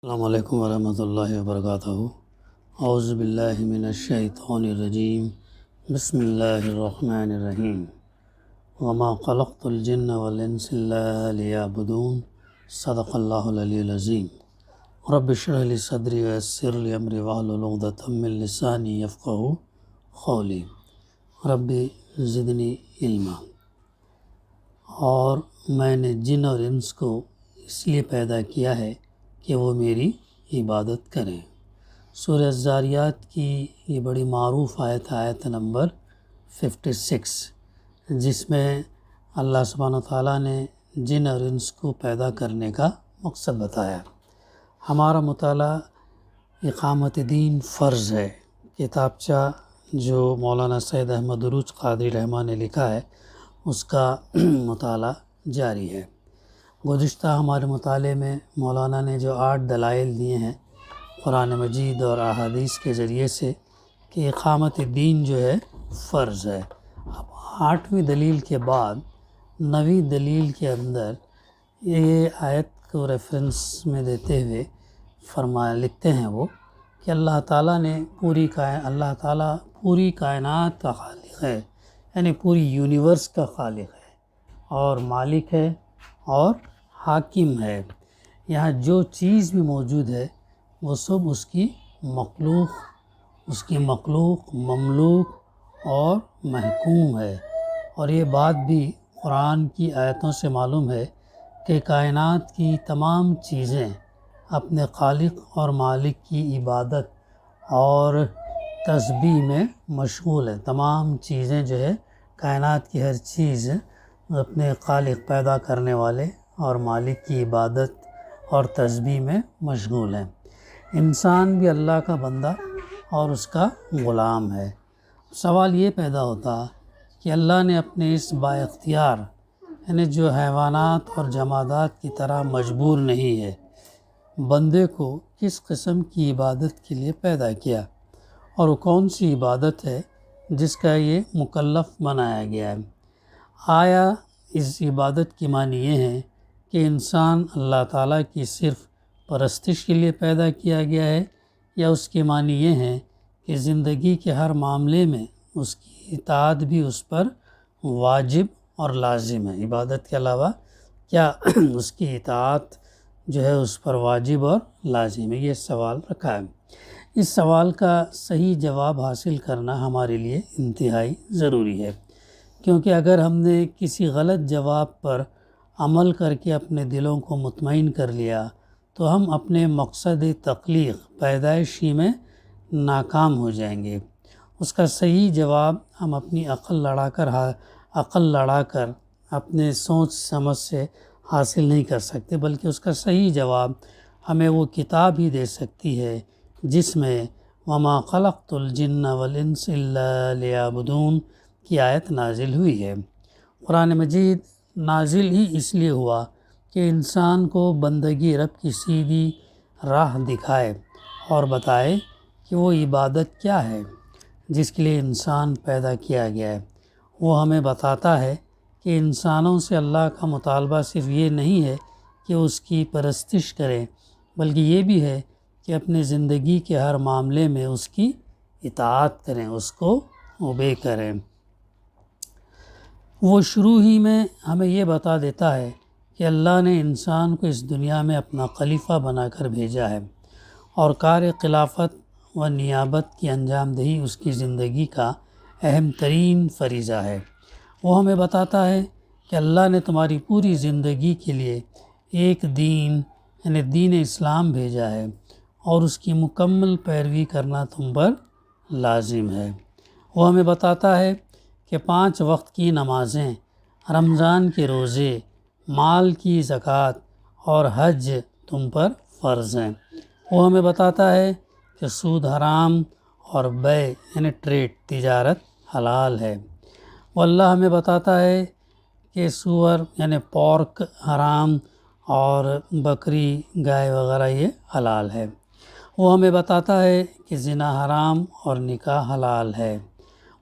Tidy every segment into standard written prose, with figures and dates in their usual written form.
السلام علیکم ورحمۃ اللہ وبرکاتہ۔ اعوذ باللہ من الشیطان الرجیم، بسم اللہ الرحمن الرحیم۔ وما خلقت الجن والانس الا لیعبدون، صدق اللہ العلی العظیم۔ رب اشرح لی صدری ویسر لی امری واحلل عقدۃ من لسانی یفقہوا قولی، رب زدنی علما۔ اور میں نے جن اور انس کو اس لیے پیدا کیا ہے کہ وہ میری عبادت کریں۔ سورہ الذاریات کی یہ بڑی معروف آیت نمبر 56، جس میں اللہ سبحانہ وتعالیٰ نے جن اور انس کو پیدا کرنے کا مقصد بتایا۔ ہمارا مطالعہ اقامت دین فرض ہے کتابچہ جو مولانا سید احمد عروج قادری رحمہ نے لکھا ہے، اس کا مطالعہ جاری ہے۔ گزشتہ ہمارے مطالعے میں مولانا نے جو 8 دلائل دیے ہیں قرآن مجید اور احادیث کے ذریعے سے کہ اقامت دین جو ہے فرض ہے۔ اب 8ویں دلیل کے بعد 9ویں دلیل کے اندر یہ آیت کو ریفرنس میں دیتے ہوئے لکھتے ہیں وہ کہ اللہ تعالیٰ نے پوری کائنات کا خالق ہے، یعنی پوری یونیورس کا خالق ہے اور مالک ہے اور حاکم ہے۔ یہاں جو چیز بھی موجود ہے وہ سب اس کی مخلوق، مملوک اور محکوم ہے۔ اور یہ بات بھی قرآن کی آیتوں سے معلوم ہے کہ کائنات کی تمام چیزیں اپنے خالق اور مالک کی عبادت اور تسبیح میں مشغول ہیں۔ تمام چیزیں جو ہے کائنات کی ہر چیز اپنے خالق پیدا کرنے والے اور مالک کی عبادت اور تسبیح میں مشغول ہیں۔ انسان بھی اللہ کا بندہ اور اس کا غلام ہے۔ سوال یہ پیدا ہوتا کہ اللہ نے اپنے اس با اختیار، یعنی جو حیوانات اور جمادات کی طرح مجبور نہیں ہے، بندے کو کس قسم کی عبادت کے لیے پیدا کیا، اور وہ کون سی عبادت ہے جس کا یہ مکلف بنایا گیا ہے؟ آیا اس عبادت کی معنی یہ ہے کہ انسان اللہ تعالیٰ کی صرف پرستش کے لیے پیدا کیا گیا ہے، یا اس کی معنی یہ ہے کہ زندگی کے ہر معاملے میں اس کی اطاعت بھی اس پر واجب اور لازم ہے؟ عبادت کے علاوہ کیا اس کی اطاعت جو ہے اس پر واجب اور لازم ہے؟ یہ سوال رکھا ہے۔ اس سوال کا صحیح جواب حاصل کرنا ہمارے لیے انتہائی ضروری ہے، کیونکہ اگر ہم نے کسی غلط جواب پر عمل کر کے اپنے دلوں کو مطمئن کر لیا تو ہم اپنے مقصد تخلیق پیدائشی میں ناکام ہو جائیں گے۔ اس کا صحیح جواب ہم اپنی عقل لڑا کر اپنے سوچ سمجھ سے حاصل نہیں کر سکتے، بلکہ اس کا صحیح جواب ہمیں وہ کتاب ہی دے سکتی ہے جس میں وما خلقت الجن والانس الا لیعبدون کی آیت نازل ہوئی ہے۔ قرآن مجید نازل ہی اس لیے ہوا کہ انسان کو بندگی رب کی سیدھی راہ دکھائے اور بتائے کہ وہ عبادت کیا ہے جس کے لیے انسان پیدا کیا گیا ہے۔ وہ ہمیں بتاتا ہے کہ انسانوں سے اللہ کا مطالبہ صرف یہ نہیں ہے کہ اس کی پرستش کریں، بلکہ یہ بھی ہے کہ اپنے زندگی کے ہر معاملے میں اس کی اطاعت کریں، اس کو اوبے کریں۔ وہ شروع ہی میں ہمیں یہ بتا دیتا ہے کہ اللہ نے انسان کو اس دنیا میں اپنا خلیفہ بنا کر بھیجا ہے، اور کار خلافت و نیابت کی انجام دہی اس کی زندگی کا اہم ترین فریضہ ہے۔ وہ ہمیں بتاتا ہے کہ اللہ نے تمہاری پوری زندگی کے لیے ایک دین، یعنی دین اسلام بھیجا ہے، اور اس کی مکمل پیروی کرنا تم پر لازم ہے۔ وہ ہمیں بتاتا ہے کہ 5 وقت کی نمازیں، رمضان کے روزے، مال کی زکوٰۃ اور حج تم پر فرض ہیں۔ وہ ہمیں بتاتا ہے کہ سود حرام اور بیع یعنی ٹریڈ تجارت حلال ہے۔ وہ اللہ ہمیں بتاتا ہے کہ سور یعنی پورک حرام اور بکری، گائے وغیرہ یہ حلال ہے۔ وہ ہمیں بتاتا ہے کہ زنا حرام اور نکاح حلال ہے۔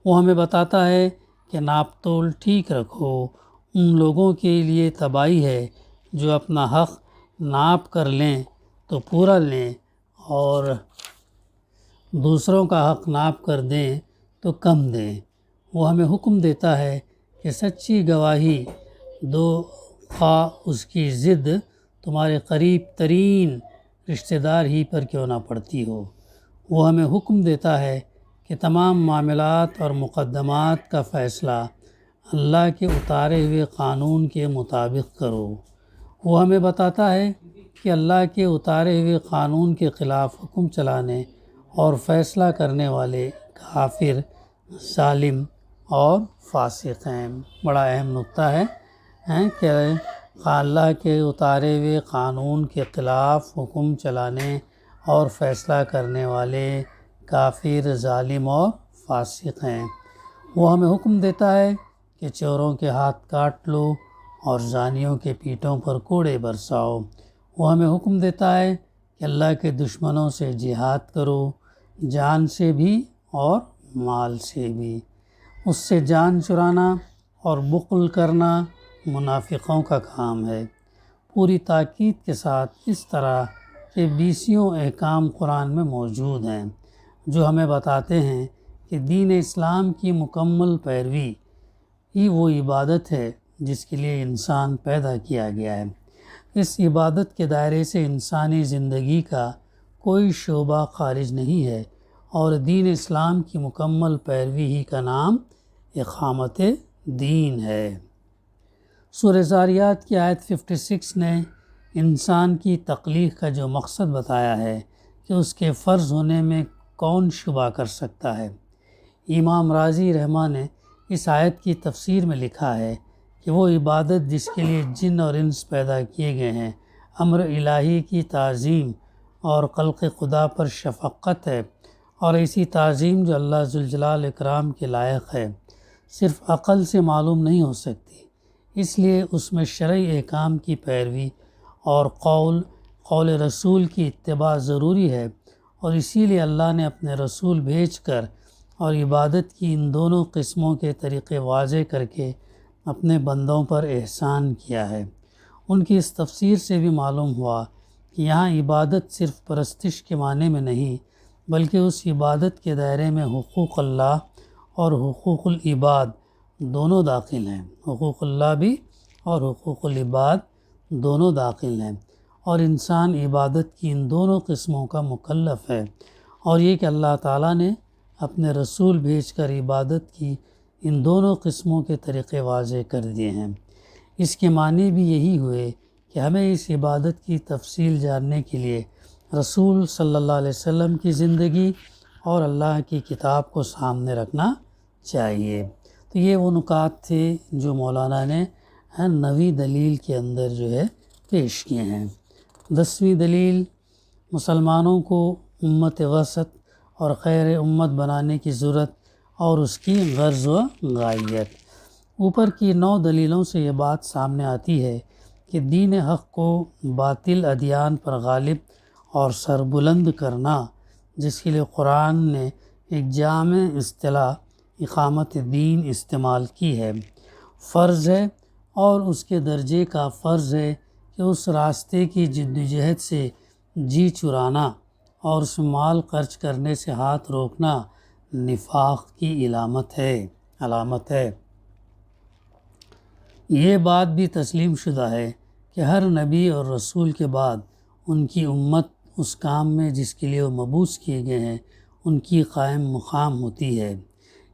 وہ ہمیں بتاتا ہے کہ ناپ تول ٹھیک رکھو، ان لوگوں کے لیے تباہی ہے جو اپنا حق ناپ کر لیں تو پورا لیں اور دوسروں کا حق ناپ کر دیں تو کم دیں۔ وہ ہمیں حکم دیتا ہے کہ سچی گواہی دو، خواہ اس کی ضد تمہارے قریب ترین رشتہ دار ہی پر کیوں نہ پڑتی ہو۔ وہ ہمیں حکم دیتا ہے کہ تمام معاملات اور مقدمات کا فیصلہ اللہ کے اتارے ہوئے قانون کے مطابق کرو۔ وہ ہمیں بتاتا ہے کہ اللہ کے اتارے ہوئے قانون کے خلاف حکم چلانے اور فیصلہ کرنے والے کافر، ظالم اور فاسق ہیں۔ بڑا اہم نکتہ ہے کہ اللہ کے اتارے ہوئے قانون کے خلاف حکم چلانے اور فیصلہ کرنے والے کافر، ظالم اور فاسق ہیں۔ وہ ہمیں حکم دیتا ہے کہ چوروں کے ہاتھ کاٹ لو اور زانیوں کے پیٹوں پر کوڑے برساؤ۔ وہ ہمیں حکم دیتا ہے کہ اللہ کے دشمنوں سے جہاد کرو، جان سے بھی اور مال سے بھی۔ اس سے جان چرانا اور بخل کرنا منافقوں کا کام ہے۔ پوری تاکید کے ساتھ اس طرح کے 20 احکام قرآن میں موجود ہیں جو ہمیں بتاتے ہیں کہ دین اسلام کی مکمل پیروی ہی وہ عبادت ہے جس کے لیے انسان پیدا کیا گیا ہے۔ اس عبادت کے دائرے سے انسانی زندگی کا کوئی شعبہ خارج نہیں ہے، اور دین اسلام کی مکمل پیروی ہی کا نام اقامت دین ہے۔ سورہ ذاریات کی آیت 56 نے انسان کی تخلیق کا جو مقصد بتایا ہے کہ اس کے فرض ہونے میں کون شبہ کر سکتا ہے۔ امام رازی رحمہ نے اس آیت کی تفسیر میں لکھا ہے کہ وہ عبادت جس کے لیے جن اور انس پیدا کیے گئے ہیں، امر الہی کی تعظیم اور خلق خدا پر شفقت ہے، اور ایسی تعظیم جو اللہ ذوالجلال اکرام کے لائق ہے، صرف عقل سے معلوم نہیں ہو سکتی۔ اس لیے اس میں شرعی احکام کی پیروی اور قول رسول کی اتباع ضروری ہے، اور اسی لیے اللہ نے اپنے رسول بھیج کر اور عبادت کی ان دونوں قسموں کے طریقے واضح کر کے اپنے بندوں پر احسان کیا ہے۔ ان کی اس تفسیر سے بھی معلوم ہوا کہ یہاں عبادت صرف پرستش کے معنی میں نہیں، بلکہ اس عبادت کے دائرے میں حقوق اللہ اور حقوق العباد دونوں داخل ہیں۔ حقوق اللہ بھی اور حقوق العباد دونوں داخل ہیں، اور انسان عبادت کی ان دونوں قسموں کا مکلف ہے، اور یہ کہ اللہ تعالیٰ نے اپنے رسول بھیج کر عبادت کی ان دونوں قسموں کے طریقے واضح کر دیے ہیں۔ اس کے معنی بھی یہی ہوئے کہ ہمیں اس عبادت کی تفصیل جاننے کے لیے رسول صلی اللہ علیہ وسلم کی زندگی اور اللہ کی کتاب کو سامنے رکھنا چاہیے۔ تو یہ وہ نکات تھے جو مولانا نے 9ویں دلیل کے اندر جو ہے پیش کیے ہیں۔ 10ویں دلیل، مسلمانوں کو امت وسط اور خیر امت بنانے کی ضرورت اور اس کی غرض و غایت۔ اوپر کی 9 دلیلوں سے یہ بات سامنے آتی ہے کہ دین حق کو باطل ادیان پر غالب اور سربلند کرنا، جس کے لیے قرآن نے ایک جامع اصطلاح اقامت دین استعمال کی ہے، فرض ہے، اور اس کے درجے کا فرض ہے کہ اس راستے کی جدوجہد سے جی چرانا اور اس میں مال خرچ کرنے سے ہاتھ روکنا نفاق کی علامت ہے۔ یہ بات بھی تسلیم شدہ ہے کہ ہر نبی اور رسول کے بعد ان کی امت اس کام میں جس کے لیے وہ مبعوث کیے گئے ہیں ان کی قائم مقام ہوتی ہے۔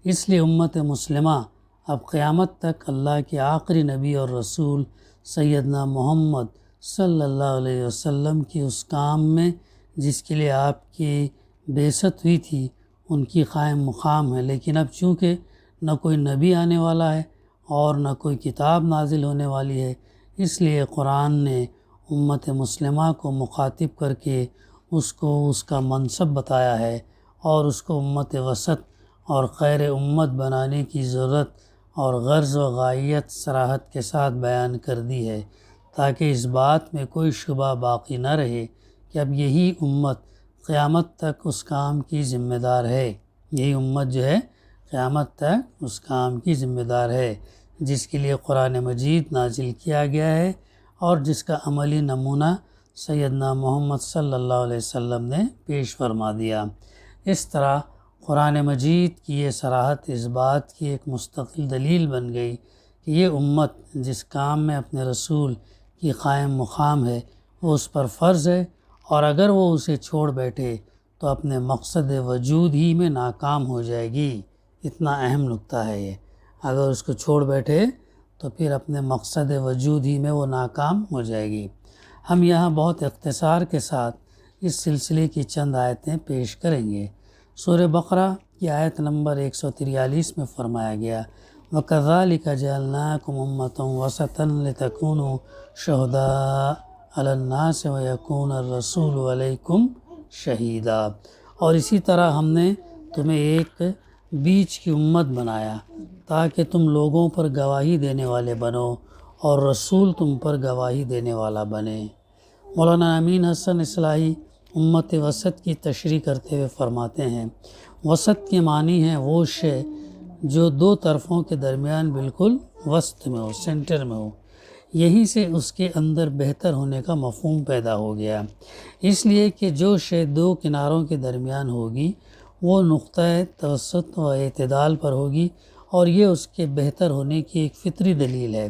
اس لیے امت مسلمہ اب قیامت تک اللہ کے آخری نبی اور رسول سیدنا محمد صلی اللہ علیہ وسلم کی اس کام میں جس کے لیے آپ کی بعثت ہوئی تھی ان کی قائم مقام ہے۔ لیکن اب چونکہ نہ کوئی نبی آنے والا ہے اور نہ کوئی کتاب نازل ہونے والی ہے، اس لیے قرآن نے امت مسلمہ کو مخاطب کر کے اس کا منصب بتایا ہے، اور اس کو امت وسط اور خیر امت بنانے کی ضرورت اور غرض و غایت صراحت کے ساتھ بیان کر دی ہے، تاکہ اس بات میں کوئی شبہ باقی نہ رہے کہ اب یہی امت قیامت تک اس کام کی ذمہ دار ہے۔ یہی امت جو ہے قیامت تک اس کام کی ذمہ دار ہے جس کے لیے قرآن مجید نازل کیا گیا ہے، اور جس کا عملی نمونہ سیدنا محمد صلی اللہ علیہ وسلم نے پیش فرما دیا۔ اس طرح قرآن مجید کی یہ صراحت اس بات کی ایک مستقل دلیل بن گئی کہ یہ امت جس کام میں اپنے رسول کی قائم مقام ہے وہ اس پر فرض ہے، اور اگر وہ اسے چھوڑ بیٹھے تو اپنے مقصد وجود ہی میں ناکام ہو جائے گی۔ اتنا اہم نکتہ ہے یہ، اگر اس کو چھوڑ بیٹھے تو پھر اپنے مقصد وجود ہی میں وہ ناکام ہو جائے گی۔ ہم یہاں بہت اختصار کے ساتھ اس سلسلے کی چند آیتیں پیش کریں گے۔ سورہ بقرہ کی آیت نمبر 143 میں فرمایا گیا وَكَذَلِكَ جَعَلْنَاكُمْ أُمَّةً وَسَطًا لِتَكُونُوا شُهَدَاءَ عَلَى النَّاسِ وَيَكُونَ الرَّسُولُ عَلَيْكُمْ شَهِيدًا، اور اسی طرح ہم نے تمہیں ایک بیچ کی امت بنایا تاکہ تم لوگوں پر گواہی دینے والے بنو اور رسول تم پر گواہی دینے والا بنے۔ مولانا امین حسن اصلاحی امت وسط کی تشریح کرتے ہوئے فرماتے ہیں وسط کے معنی ہے وہ شے جو دو طرفوں کے درمیان بالکل وسط میں ہو، سینٹر میں ہو، یہیں سے اس کے اندر بہتر ہونے کا مفہوم پیدا ہو گیا، اس لیے کہ جو شے دو کناروں کے درمیان ہوگی وہ نقطۂ توسط و اعتدال پر ہوگی، اور یہ اس کے بہتر ہونے کی ایک فطری دلیل ہے۔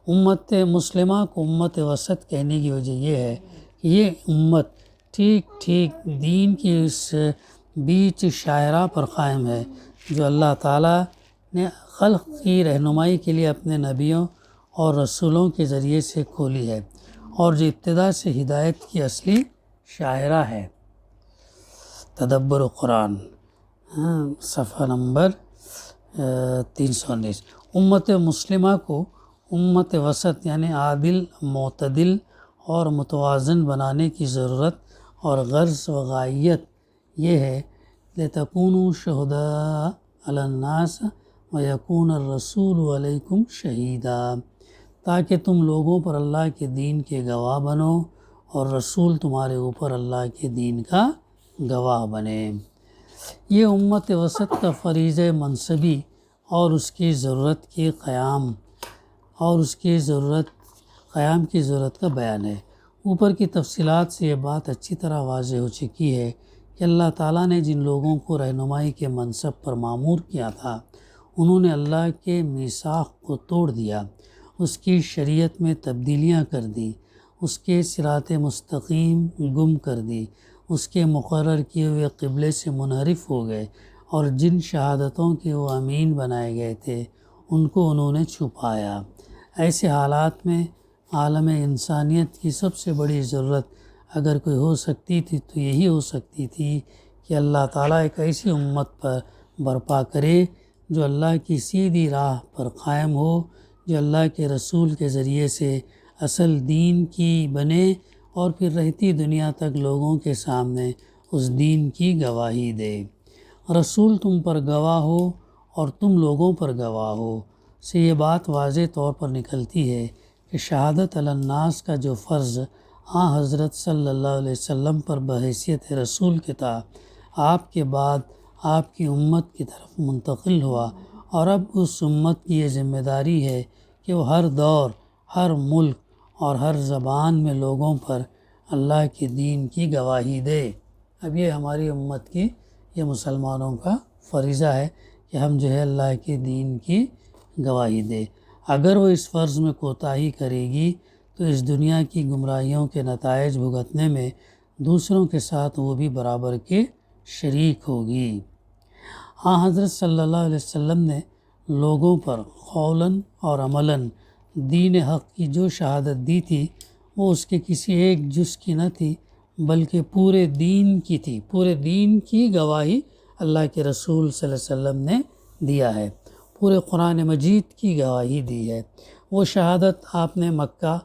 امت مسلمہ کو امت وسط کہنے کی وجہ یہ ہے کہ یہ امت ٹھیک دین کی اس بیچ شاہراہ پر قائم ہے جو اللہ تعالیٰ نے خلق کی رہنمائی کے لیے اپنے نبیوں اور رسولوں کے ذریعے سے کھولی ہے، اور جو ابتدا سے ہدایت کی اصلی شاہراہ ہے۔ تدبر قرآن صفحہ نمبر 319۔ امت مسلمہ کو امت وسط یعنی عادل، معتدل اور متوازن بنانے کی ضرورت اور غرض و غایت یہ ہے لِتَكُونُوا شُهَدَاءَ عَلَى النَّاسِ وَيَكُونَ الرَّسُولُ عَلَيْكُمْ شَهِيدًا، تاکہ تم لوگوں پر اللہ کے دین کے گواہ بنو اور رسول تمہارے اوپر اللہ کے دین کا گواہ بنے۔ یہ امت وسط کا فریضہ منصبی اور اس کی ضرورت کی قیام کی ضرورت کا بیان ہے۔ اوپر کی تفصیلات سے یہ بات اچھی طرح واضح ہو چکی ہے کہ اللہ تعالیٰ نے جن لوگوں کو رہنمائی کے منصب پر مامور کیا تھا انہوں نے اللہ کے میثاق کو توڑ دیا، اس کی شریعت میں تبدیلیاں کر دی، اس کے صراط مستقیم گم کر دی، اس کے مقرر کیے ہوئے قبلے سے منحرف ہو گئے، اور جن شہادتوں کے وہ امین بنائے گئے تھے ان کو انہوں نے چھپایا۔ ایسے حالات میں عالم انسانیت کی سب سے بڑی ضرورت اگر کوئی ہو سکتی تھی تو یہی ہو سکتی تھی کہ اللہ تعالیٰ ایک ایسی امت پر برپا کرے جو اللہ کی سیدھی راہ پر قائم ہو، جو اللہ کے رسول کے ذریعے سے اصل دین کی بنے اور پھر رہتی دنیا تک لوگوں کے سامنے اس دین کی گواہی دے۔ رسول تم پر گواہ ہو اور تم لوگوں پر گواہ ہو سے یہ بات واضح طور پر نکلتی ہے کہ شہادت علی الناس کا جو فرض حضرت صلی اللہ علیہ وسلم پر بحیثیت رسول کے تھا، آپ کے بعد آپ کی امت کی طرف منتقل ہوا، اور اب اس امت کی یہ ذمہ داری ہے کہ وہ ہر دور، ہر ملک اور ہر زبان میں لوگوں پر اللہ کے دین کی گواہی دے۔ اب یہ ہماری امت کی، یہ مسلمانوں کا فریضہ ہے کہ ہم جو ہے اللہ کے دین کی گواہی دے۔ اگر وہ اس فرض میں کوتاہی کرے گی تو اس دنیا کی گمراہیوں کے نتائج بھگتنے میں دوسروں کے ساتھ وہ بھی برابر کے شریک ہوگی۔ حضرت صلی اللہ علیہ وسلم نے لوگوں پر قولاً اور عملاً دین حق کی جو شہادت دی تھی وہ اس کے کسی ایک جز کی نہ تھی بلکہ پورے دین کی تھی۔ پورے دین کی گواہی اللہ کے رسول صلی اللہ علیہ وسلم نے دیا ہے، پورے قرآن مجید کی گواہی دی ہے۔ وہ شہادت آپ نے مکہ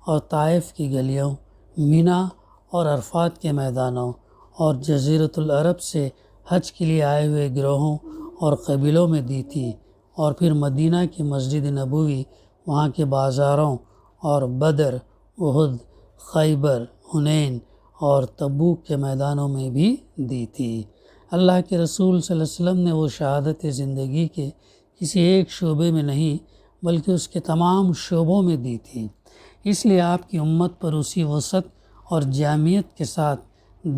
اور طائف کی گلیوں، مینا اور عرفات کے میدانوں اور جزیرۃ العرب سے حج کے لیے آئے ہوئے گروہوں اور قبیلوں میں دی تھی، اور پھر مدینہ کی مسجد نبوی، وہاں کے بازاروں اور بدر، احد، خیبر، حنین اور تبوک کے میدانوں میں بھی دی تھی۔ اللہ کے رسول صلی اللہ علیہ وسلم نے وہ شہادت زندگی کے کسی ایک شعبے میں نہیں بلکہ اس کے تمام شعبوں میں دی تھی، اس لیے آپ کی امت پر اسی وسعت اور جامعیت کے ساتھ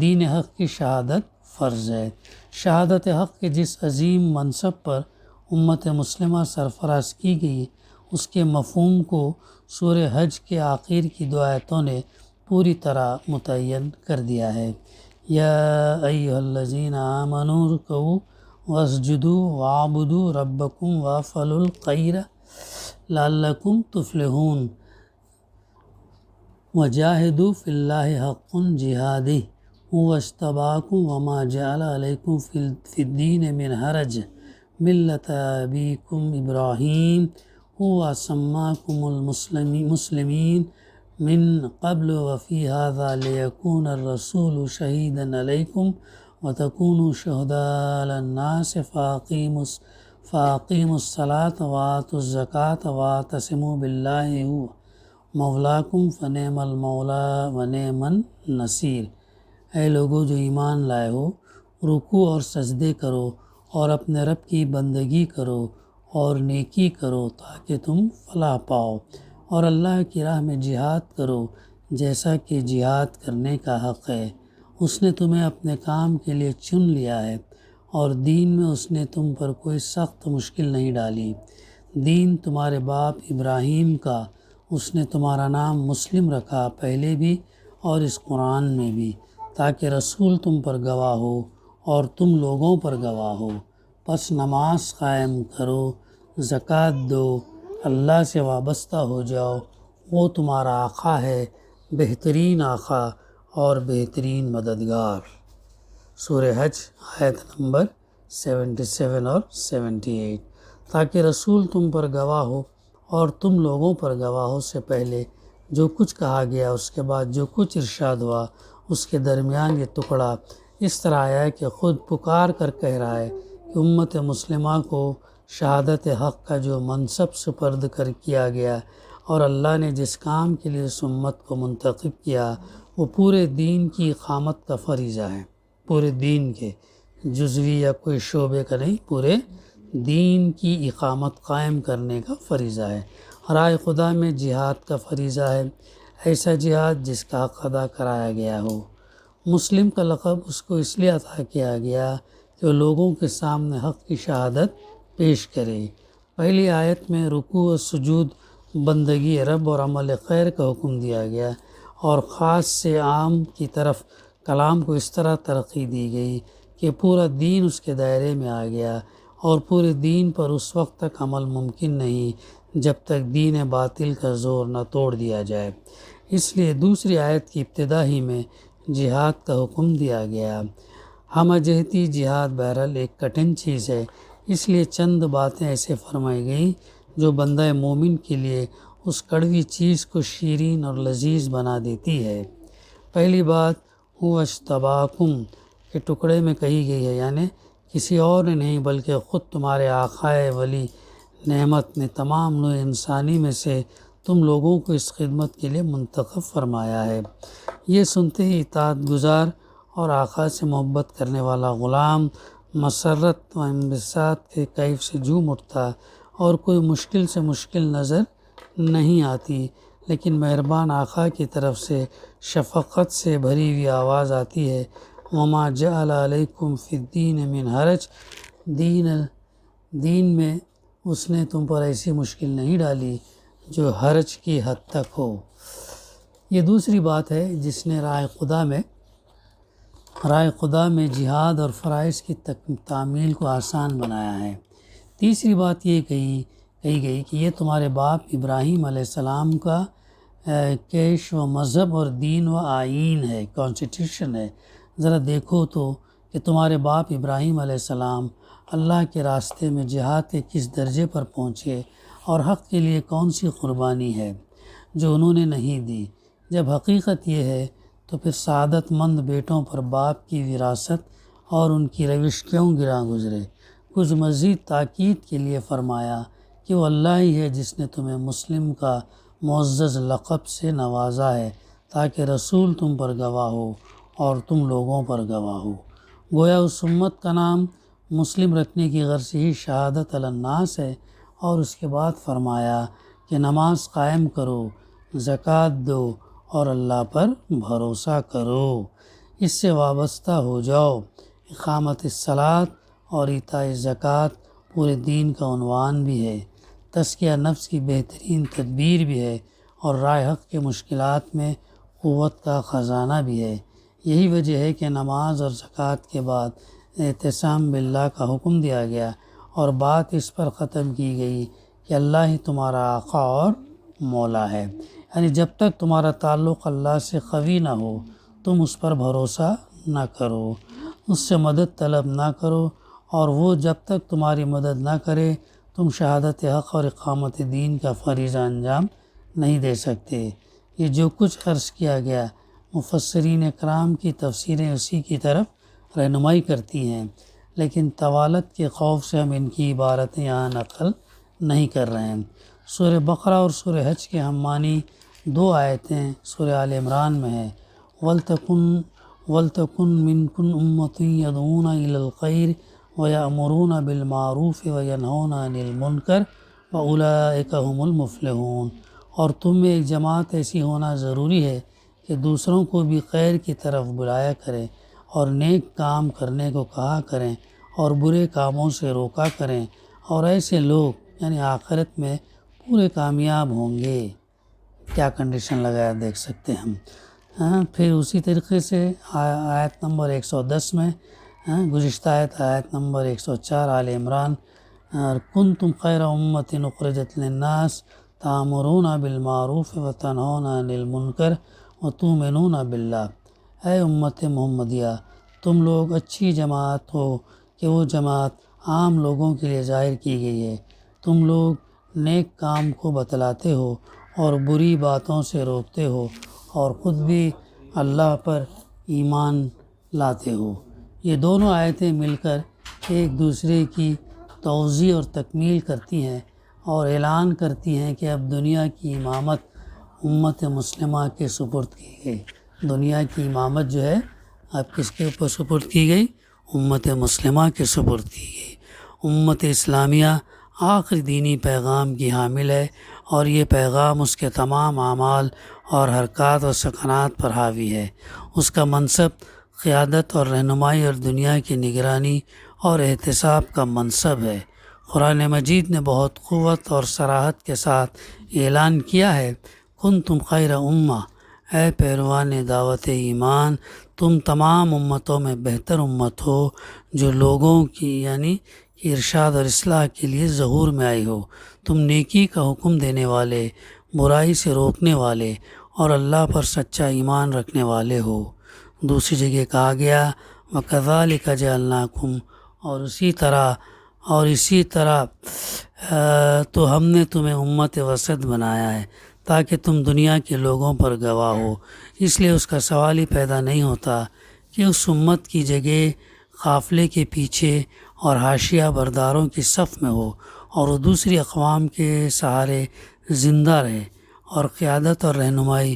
دین حق کی شہادت فرض ہے۔ شہادت حق کے جس عظیم منصب پر امت مسلمہ سرفراز کی گئی، اس کے مفہوم کو سورہ حج کے آخر کی دو آیتوں نے پوری طرح متعین کر دیا ہے۔ یا ایھا الذین آمنوا ارکعوا واسجدوا واعبدوا ربکم وافعلوا الخیر لعلکم تفلحون وجاہدوا فی اللہ حق جہادہ هو اجتباکم وما جعل علیکم فی الدین من حرج ملۃ ابیکم ابراہیم هو سماکم المسلمین من قبل وفی ھذا لیکون الرسول شہیدا علیکم وتکونوا شہداء علی الناس فاقیموا الصلاۃ وآتوا الزکاۃ واعتصموا باللہ هو مولاکم فنعم المولا ونعم النصیر۔ اے لوگو جو ایمان لائے ہو، رکوع اور سجدے کرو اور اپنے رب کی بندگی کرو اور نیکی کرو تاکہ تم فلاح پاؤ، اور اللہ کی راہ میں جہاد کرو جیسا کہ جہاد کرنے کا حق ہے۔ اس نے تمہیں اپنے کام کے لیے چن لیا ہے، اور دین میں اس نے تم پر کوئی سخت مشکل نہیں ڈالی۔ دین تمہارے باپ ابراہیم کا، اس نے تمہارا نام مسلم رکھا پہلے بھی اور اس قرآن میں بھی، تاکہ رسول تم پر گواہ ہو اور تم لوگوں پر گواہ ہو۔ پس نماز قائم کرو، زکوٰۃ دو، اللہ سے وابستہ ہو جاؤ، وہ تمہارا آقا ہے، بہترین آقا اور بہترین مددگار۔ سورہ حج آیت نمبر 77 اور 78۔ تاکہ رسول تم پر گواہ ہو اور تم لوگوں پر گواہوں سے پہلے جو کچھ کہا گیا، اس کے بعد جو کچھ ارشاد ہوا، اس کے درمیان یہ ٹکڑا اس طرح آیا ہے کہ خود پکار کر کہہ رہا ہے کہ امت مسلمہ کو شہادت حق کا جو منصب سپرد کر کیا گیا، اور اللہ نے جس کام کے لیے اس امت کو منتخب کیا، وہ پورے دین کی اقامت کا فریضہ ہے۔ پورے دین کے، جزوی یا کوئی شعبے کا نہیں، پورے دین کی اقامت قائم کرنے کا فریضہ ہے۔ رائے خدا میں جہاد کا فریضہ ہے، ایسا جہاد جس کا حق ادا کرایا گیا ہو۔ مسلم کا لقب اس کو اس لیے عطا کیا گیا کہ وہ لوگوں کے سامنے حق کی شہادت پیش کرے۔ پہلی آیت میں رکوع و سجود، بندگی رب اور عمل خیر کا حکم دیا گیا، اور خاص سے عام کی طرف کلام کو اس طرح ترقی دی گئی کہ پورا دین اس کے دائرے میں آ گیا، اور پورے دین پر اس وقت تک عمل ممکن نہیں جب تک دین باطل کا زور نہ توڑ دیا جائے۔ اس لیے دوسری آیت کی ابتدا ہی میں جہاد کا حکم دیا گیا۔ ہمہ جہتی جہاد بہرحال ایک کٹھن چیز ہے، اس لیے چند باتیں ایسے فرمائی گئیں جو بندہ مومن کے لیے اس کڑوی چیز کو شیرین اور لذیذ بنا دیتی ہے۔ پہلی بات هو اجتباکم کے ٹکڑے میں کہی گئی ہے، یعنی کسی اور نے نہیں بلکہ خود تمہارے آقائے ولی نعمت نے تمام نوع انسانی میں سے تم لوگوں کو اس خدمت کے لیے منتخب فرمایا ہے۔ یہ سنتے ہی اطاعت گزار اور آقا سے محبت کرنے والا غلام مسرت و انبساط کے کیف سے جھوم اٹھتا، اور کوئی مشکل سے مشکل نظر نہیں آتی، لیکن مہربان آقا کی طرف سے شفقت سے بھری ہوئی آواز آتی ہے، وما جعل علیکم فی الدین من حرج، دین میں اس نے تم پر ایسی مشکل نہیں ڈالی جو حرج کی حد تک ہو۔ یہ دوسری بات ہے جس نے رائے خدا میں جہاد اور فرائض کی تعمیل کو آسان بنایا ہے۔ تیسری بات یہ کہی گئی کہ یہ تمہارے باپ ابراہیم علیہ السلام کا کیش و مذہب اور دین و آئین ہے، کانسٹیٹیوشن ہے۔ ذرا دیکھو تو کہ تمہارے باپ ابراہیم علیہ السلام اللہ کے راستے میں جہاد کے کس درجے پر پہنچے، اور حق کے لیے کون سی قربانی ہے جو انہوں نے نہیں دی۔ جب حقیقت یہ ہے تو پھر سعادت مند بیٹوں پر باپ کی وراثت اور ان کی روش کیوں گراں گزرے؟ کچھ مزید تاکید کے لیے فرمایا کہ وہ اللہ ہی ہے جس نے تمہیں مسلم کا معزز لقب سے نوازا ہے، تاکہ رسول تم پر گواہ ہو اور تم لوگوں پر گواہ ہو۔ گویا اس امت کا نام مسلم رکھنے کی غرض ہی شہادت علی الناس ہے، اور اس کے بعد فرمایا کہ نماز قائم کرو، زکوٰۃ دو اور اللہ پر بھروسہ کرو، اس سے وابستہ ہو جاؤ۔ اقامت الصلاۃ اور ایتاء زکوٰۃ پورے دین کا عنوان بھی ہے، تزکیہ نفس کی بہترین تدبیر بھی ہے، اور رائے حق کے مشکلات میں قوت کا خزانہ بھی ہے۔ یہی وجہ ہے کہ نماز اور زکوٰۃ کے بعد اعتصام باللہ کا حکم دیا گیا، اور بات اس پر ختم کی گئی کہ اللہ ہی تمہارا آقا اور مولا ہے۔ یعنی جب تک تمہارا تعلق اللہ سے قوی نہ ہو تم اس پر بھروسہ نہ کرو، اس سے مدد طلب نہ کرو، اور وہ جب تک تمہاری مدد نہ کرے تم شہادت حق اور اقامت دین کا فریضہ انجام نہیں دے سکتے۔ یہ جو کچھ عرض کیا گیا مفسرین اکرام کی تفسیریں اسی کی طرف رہنمائی کرتی ہیں، لیکن طوالت کے خوف سے ہم ان کی عبارتیں یہاں نقل نہیں کر رہے ہیں۔ سورہ بقرہ اور سورہ حج کے ہم معنی 2 آیتیں سورہ آل عمران میں ہیں۔ وَلْتَكُن مِّنكُمْ أُمَّةٌ يَدْعُونَ إِلَى الْخَيْرِ وَيَأْمُرُونَ بِالْمَعْرُوفِ وَيَنْهَوْنَ عَنِ الْمُنكَرِ وَأُولَٰئِكَ هُمُ الْمُفْلِحُونَ۔ اور تم میں ایک جماعت ایسی ہونا ضروری ہے کہ دوسروں کو بھی خیر کی طرف بلایا کریں اور نیک کام کرنے کو کہا کریں اور برے کاموں سے روکا کریں، اور ایسے لوگ یعنی آخرت میں پورے کامیاب ہوں گے۔ کیا کنڈیشن لگایا دیکھ سکتے ہم۔ پھر اسی طریقے سے آیت نمبر 110 میں گزشتہ آیت نمبر 104 آل عمران، کنتم خیر امۃ اخرجت للناس تأمرون بالمعروف وتنہون عن المنکر وتؤمنون باللہ۔ اے امت محمدیہ، تم لوگ اچھی جماعت ہو کہ وہ جماعت عام لوگوں کے لیے ظاہر کی گئی ہے۔ تم لوگ نیک کام کو بتلاتے ہو اور بری باتوں سے روکتے ہو، اور خود بھی اللہ پر ایمان لاتے ہو۔ یہ دونوں آیتیں مل کر ایک دوسرے کی توضیح اور تکمیل کرتی ہیں اور اعلان کرتی ہیں کہ اب دنیا کی امامت امت مسلمہ کے سپرد کی گئی۔ دنیا کی امامت جو ہے اب کس کے اوپر سپرد کی گئی؟ امت مسلمہ کے سپرد کی گئی۔ امت اسلامیہ آخری دینی پیغام کی حامل ہے، اور یہ پیغام اس کے تمام اعمال اور حرکات و سکنات پر حاوی ہے۔ اس کا منصب قیادت اور رہنمائی اور دنیا کی نگرانی اور احتساب کا منصب ہے۔ قرآن مجید نے بہت قوت اور صراحت کے ساتھ اعلان کیا ہے، کنتم خیر امہ، اے پیروان دعوت ایمان، تم تمام امتوں میں بہتر امت ہو جو لوگوں کی یعنی ارشاد اور اصلاح کے لیے ظہور میں آئی ہو۔ تم نیکی کا حکم دینے والے، برائی سے روکنے والے اور اللہ پر سچا ایمان رکھنے والے ہو۔ دوسری جگہ کہا گیا وَكَذَلِكَ جَعَلْنَاكُمْ، اور اسی طرح تو ہم نے تمہیں امت وسط بنایا ہے تاکہ تم دنیا کے لوگوں پر گواہ ہو۔ اس لیے اس کا سوال ہی پیدا نہیں ہوتا کہ اس امت کی جگہ قافلے کے پیچھے اور حاشیہ برداروں کی صف میں ہو، اور وہ دوسری اقوام کے سہارے زندہ رہے، اور قیادت اور رہنمائی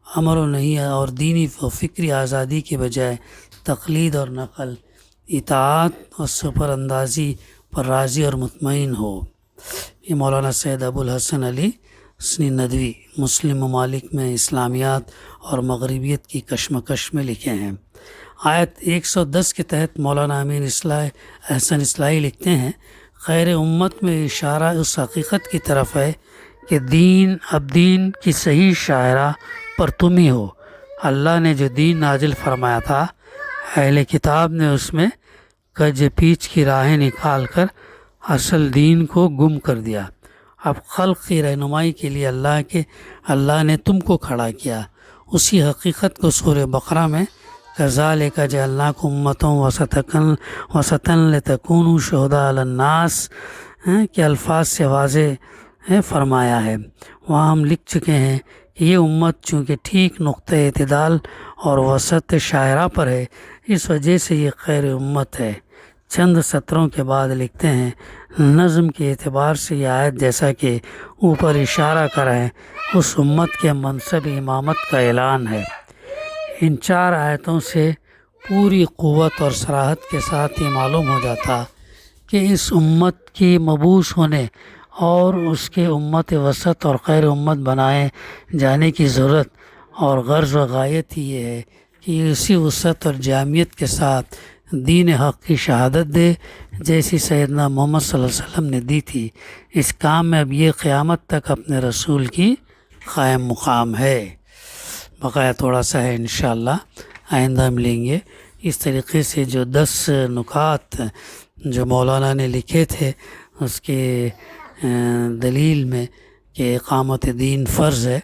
امر و نہی اور دینی و فکری آزادی کے بجائے تقلید اور نقل، اطاعت اور سپر اندازی پر راضی اور مطمئن ہو۔ یہ مولانا سید ابو الحسن علی حسنی ندوی مسلم ممالک میں اسلامیات اور مغربیت کی کشمکش میں لکھے ہیں۔ آیت 110 کے تحت مولانا امین احسن اصلاحی لکھتے ہیں، خیر امت میں اشارہ اس حقیقت کی طرف ہے کہ دین کی صحیح شاعرہ پر تم ہی ہو۔ اللہ نے جو دین نازل فرمایا تھا، اہل کتاب نے اس میں کج پیچ کی راہیں نکال کر اصل دین کو گم کر دیا۔ اب خلق کی رہنمائی کے لیے اللہ نے تم کو کھڑا کیا۔ اسی حقیقت کو سورہ بقرہ میں کذالک جعلناکم امۃ وسطا لتکونوا شہداء علی الناس کے الفاظ سے واضح فرمایا ہے۔ وہاں ہم لکھ چکے ہیں کہ یہ امت چونکہ ٹھیک نقطہ اعتدال اور وسط شاعرہ پر ہے، اس وجہ سے یہ خیر امت ہے۔ چند سطروں کے بعد لکھتے ہیں، نظم کے اعتبار سے یہ آیت جیسا کہ اوپر اشارہ کرا ہے اس امت کے منصب امامت کا اعلان ہے۔ ان 4 آیتوں سے پوری قوت اور صراحت کے ساتھ یہ معلوم ہو جاتا کہ اس امت کی مبعوث ہونے اور اس کے امت وسط اور خیر امت بنائے جانے کی ضرورت اور غرض و غایت ہی یہ ہے کہ اسی وسعت اور جامعیت کے ساتھ دین حق کی شہادت دے جیسی سیدنا محمد صلی اللہ علیہ وسلم نے دی تھی۔ اس کام میں اب یہ قیامت تک اپنے رسول کی قائم مقام ہے۔ بقایا تھوڑا سا ہے، انشاءاللہ آئندہ ملیں گے۔ اس طریقے سے جو 10 نکات جو مولانا نے لکھے تھے اس کے دلیل میں کہ اقامت دین فرض ہے،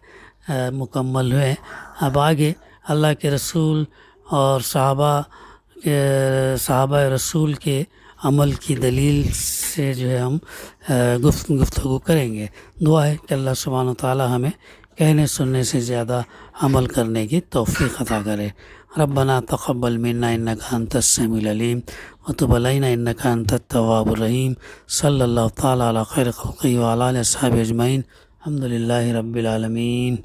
مکمل ہوئے۔ اب آگے اللہ کے رسول اور صحابہ رسول کے عمل کی دلیل سے جو ہے ہم گفتگو کریں گے۔ دعا ہے کہ اللہ سبحانہ و تعالی ہمیں کہنے سننے سے زیادہ عمل کرنے کی توفیق عطا کرے۔ ربنا تقبل منا انک انت السمیع العلیم وتب علینا انک انت التواب الرحیم۔ صلی اللہ تعالی علی خیر خلقہ وعلی آلہ وصحبہ اجمعین۔ الحمد للہ رب العالمین۔